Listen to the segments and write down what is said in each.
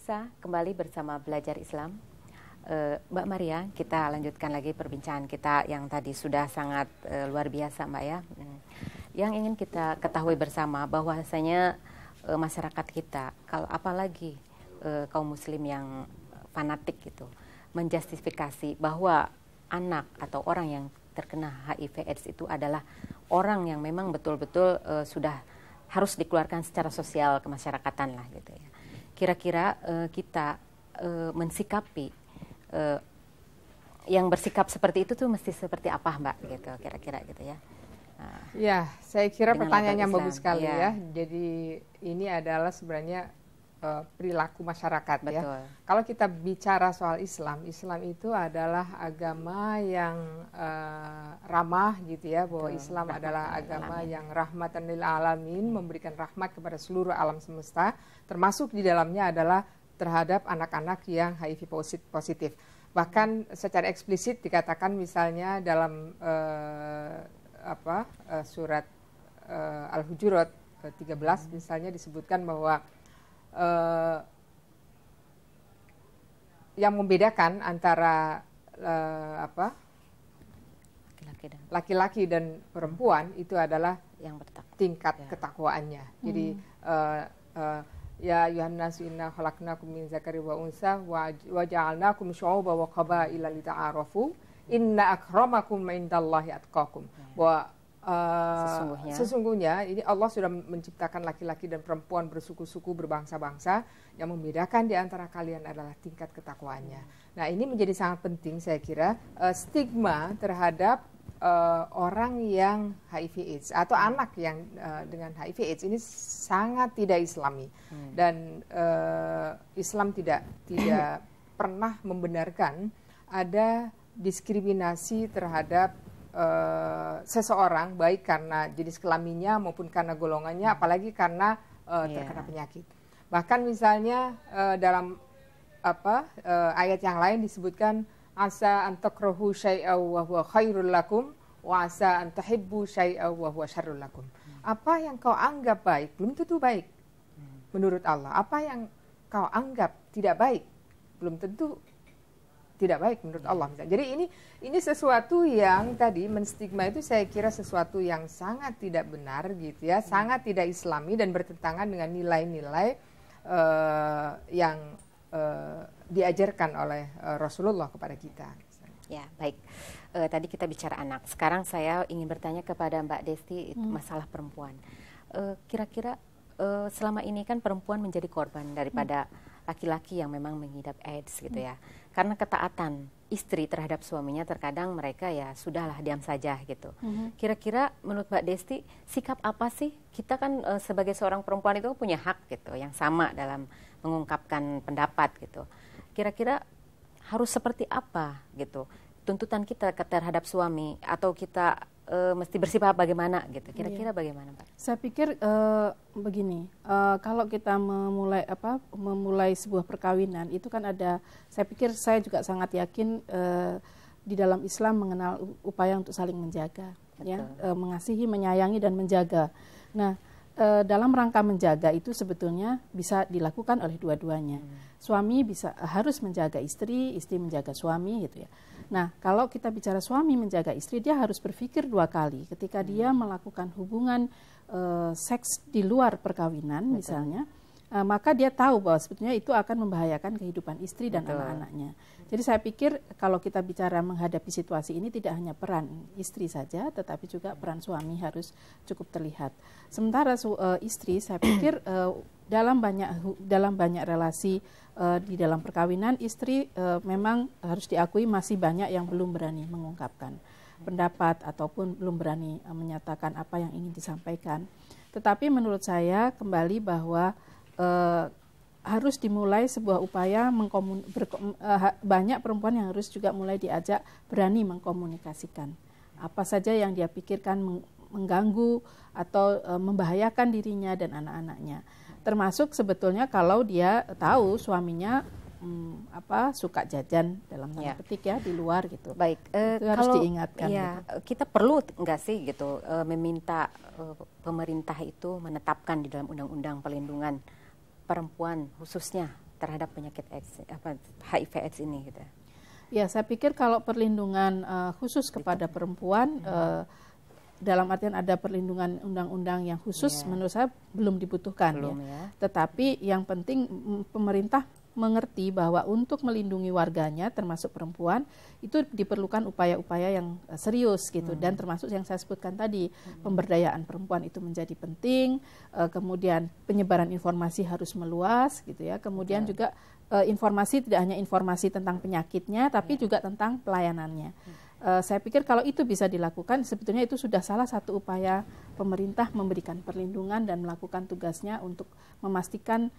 pemirsa, kembali bersama Belajar Islam. Mbak Maria, kita lanjutkan lagi perbincangan kita yang tadi sudah sangat luar biasa, Mbak ya. Yang ingin kita ketahui bersama bahwasanya masyarakat kita, kalau apalagi kaum muslim yang fanatik gitu, menjustifikasi bahwa anak atau orang yang terkena HIV/AIDS itu adalah orang yang memang betul-betul sudah harus dikeluarkan secara sosial kemasyarakatan lah gitu ya. Kira-kira kita mensikapi yang bersikap seperti itu tuh mesti seperti apa, Mbak, gitu kira-kira gitu ya. Ya, saya kira pertanyaannya bagus sekali ya. Jadi ini adalah sebenarnya perilaku masyarakat. Betul. Ya. Kalau kita bicara soal Islam, Islam itu adalah agama yang ramah gitu ya, bahwa Betul. Islam Rahmatan adalah agama yang rahmatan lil alamin, memberikan rahmat kepada seluruh alam semesta, termasuk di dalamnya adalah terhadap anak-anak yang HIV positif. Bahkan secara eksplisit dikatakan misalnya dalam surat Al-Hujurat 13 misalnya disebutkan bahwa yang membedakan antara laki-laki dan perempuan itu adalah yang tingkat ketakwaannya. Jadi ya ayyuhannasu inna khalaqnakum min dzakari wa unsa wa ja'alnakum syu'uban wa qabaila lita'arafu inna akramakum indallahi atqakum. Bahwa sesungguhnya ini Allah sudah menciptakan laki-laki dan perempuan bersuku-suku, berbangsa-bangsa, yang membedakan di antara kalian adalah tingkat ketakwaannya. Nah, ini menjadi sangat penting saya kira, stigma terhadap orang yang HIV/AIDS atau anak yang dengan HIV/AIDS ini sangat tidak Islami. Dan Islam tidak pernah membenarkan ada diskriminasi terhadap seseorang, baik karena jenis kelaminnya maupun karena golongannya, apalagi karena terkena penyakit. Bahkan misalnya dalam ayat yang lain disebutkan asa an takrahu syai'aw wa huwa khairul lakum wa asa an tuhibbu syai'aw wa huwa syarrul lakum. Apa yang kau anggap baik belum tentu baik menurut Allah. Apa yang kau anggap tidak baik belum tentu tidak baik menurut Allah. Jadi ini sesuatu yang tadi menstigma itu saya kira sesuatu yang sangat tidak benar gitu ya, sangat tidak Islami dan bertentangan dengan nilai-nilai yang diajarkan oleh Rasulullah kepada kita. Ya, baik. Tadi kita bicara anak. Sekarang saya ingin bertanya kepada Mbak Desti masalah perempuan. Kira-kira selama ini kan perempuan menjadi korban daripada laki-laki yang memang mengidap AIDS gitu ya. Karena ketaatan istri terhadap suaminya, terkadang mereka ya sudahlah diam saja gitu. Kira-kira menurut Mbak Desti, sikap apa sih? Kita kan sebagai seorang perempuan itu punya hak gitu, yang sama dalam mengungkapkan pendapat gitu. Kira-kira harus seperti apa gitu tuntutan kita terhadap suami, atau kita mesti bersifat bagaimana gitu? Kira-kira bagaimana, Pak? Saya pikir begini, kalau kita memulai sebuah perkawinan itu kan ada, saya pikir saya juga sangat yakin di dalam Islam mengenal upaya untuk saling menjaga, ya, mengasihi, menyayangi dan menjaga. Nah, dalam rangka menjaga itu sebetulnya bisa dilakukan oleh dua-duanya. Suami harus menjaga istri, istri menjaga suami gitu ya. Nah, kalau kita bicara suami menjaga istri, dia harus berpikir dua kali ketika dia melakukan hubungan seks di luar perkawinan misalnya, maka dia tahu bahwa sebetulnya itu akan membahayakan kehidupan istri dan anak-anaknya. Jadi saya pikir kalau kita bicara menghadapi situasi ini tidak hanya peran istri saja, tetapi juga peran suami harus cukup terlihat. Sementara istri, saya pikir dalam banyak relasi di dalam perkawinan, istri memang harus diakui masih banyak yang belum berani mengungkapkan pendapat ataupun belum berani menyatakan apa yang ingin disampaikan. Tetapi menurut saya kembali bahwa harus dimulai sebuah upaya banyak perempuan yang harus juga mulai diajak berani mengkomunikasikan apa saja yang dia pikirkan mengganggu atau membahayakan dirinya dan anak-anaknya. Termasuk sebetulnya kalau dia tahu suaminya suka jajan dalam tanda petik ya di luar gitu. Baik, itu harus diingatkan. Ya, gitu. Kita perlu nggak sih gitu meminta pemerintah itu menetapkan di dalam undang-undang perlindungan perempuan khususnya terhadap penyakit HIV/AIDS ini gitu? Ya, saya pikir kalau perlindungan khusus kepada perempuan, dalam artian ada perlindungan undang-undang yang khusus, menurut saya belum dibutuhkan. Tetapi yang penting pemerintah mengerti bahwa untuk melindungi warganya, termasuk perempuan, itu diperlukan upaya-upaya yang serius gitu. Dan termasuk yang saya sebutkan tadi, pemberdayaan perempuan itu menjadi penting. Kemudian penyebaran informasi harus meluas gitu ya. Kemudian juga informasi tidak hanya informasi tentang penyakitnya, tapi juga tentang pelayanannya. Saya pikir kalau itu bisa dilakukan, sebetulnya itu sudah salah satu upaya pemerintah memberikan perlindungan dan melakukan tugasnya untuk memastikan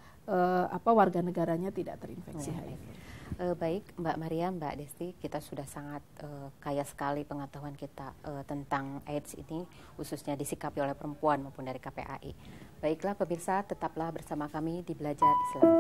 warga negaranya tidak terinfeksi HIV. Baik, Mbak Maria, Mbak Desti, kita sudah sangat kaya sekali pengetahuan kita tentang AIDS ini, khususnya disikapi oleh perempuan maupun dari KPAI. Baiklah pemirsa, tetaplah bersama kami di Belajar Islam.